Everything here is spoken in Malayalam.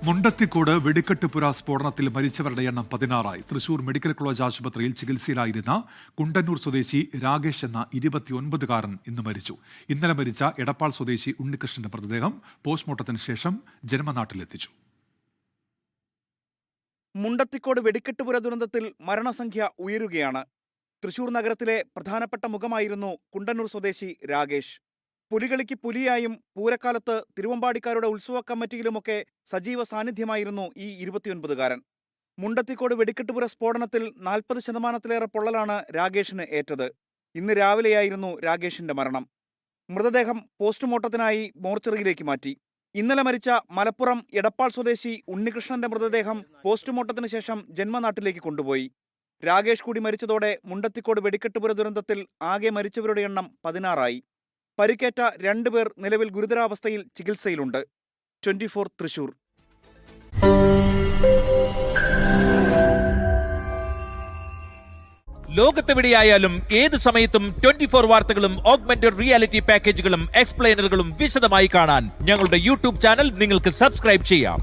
മുണ്ടത്തിക്കോട് വെടിക്കെട്ടുപുര സ്ഫോടനത്തിൽ മരിച്ചവരുടെ എണ്ണം 16 തൃശൂർ മെഡിക്കൽ കോളേജ് ആശുപത്രിയിൽ ചികിത്സയിലായിരുന്ന കുണ്ടന്നൂർ സ്വദേശി രാകേഷ് എന്ന 29കാരൻ ഇന്ന് മരിച്ചു. ഇന്നലെ മരിച്ച എടപ്പാൾ സ്വദേശി ഉണ്ണികൃഷ്ണന്റെ മൃതദേഹം പോസ്റ്റ്മോർട്ടത്തിന് ശേഷം ജന്മനാട്ടിലെത്തിച്ചു. മുണ്ടത്തിക്കോട് വെടിക്കെട്ടുപുര ദുരന്തത്തിൽ മരണസംഖ്യ ഉയരുകയാണ്. തൃശൂർ നഗരത്തിലെ പ്രധാനപ്പെട്ട മുഖമായിരുന്നു കുണ്ടന്നൂർ സ്വദേശി രാകേഷ്. പുലികളിക്ക് പുലിയായും പൂരക്കാലത്ത് തിരുവമ്പാടിക്കാരുടെ ഉത്സവ കമ്മിറ്റിയിലുമൊക്കെ സജീവ സാന്നിധ്യമായിരുന്നു ഈ 29കാരൻ. മുണ്ടത്തിക്കോട് വെടിക്കെട്ടുപുര സ്ഫോടനത്തിൽ 40% പൊള്ളലാണ് രാകേഷിന് ഏറ്റത്. ഇന്ന് രാവിലെയായിരുന്നു രാകേഷിന്റെ മരണം. മൃതദേഹം പോസ്റ്റ്മോർട്ടത്തിനായി മോർച്ചറിയിലേക്ക് മാറ്റി. ഇന്നലെ മരിച്ച മലപ്പുറം എടപ്പാൾ സ്വദേശി ഉണ്ണികൃഷ്ണന്റെ മൃതദേഹം പോസ്റ്റ്മോർട്ടത്തിന് ശേഷം ജന്മനാട്ടിലേക്ക് കൊണ്ടുപോയി. രാകേഷ് കൂടി മരിച്ചതോടെ മുണ്ടത്തിക്കോട് വെടിക്കെട്ടുപുര ദുരന്തത്തിൽ ആകെ മരിച്ചവരുടെ എണ്ണം 16 പരിക്കേറ്റ 2 പേർ നിലവിൽ ഗുരുതരാവസ്ഥയിൽ ചികിത്സയിലുണ്ട്. 24 തൃശൂർ. ലോകത്തെവിടെയായാലും ഏത് സമയത്തും 24 വാർത്തകളും ഓഗ്മെന്റഡ് റിയാലിറ്റി പാക്കേജുകളും എക്സ്പ്ലെയിനറുകളും വിശദമായി കാണാൻ ഞങ്ങളുടെ യൂട്യൂബ് ചാനൽ നിങ്ങൾക്ക് സബ്സ്ക്രൈബ് ചെയ്യാം.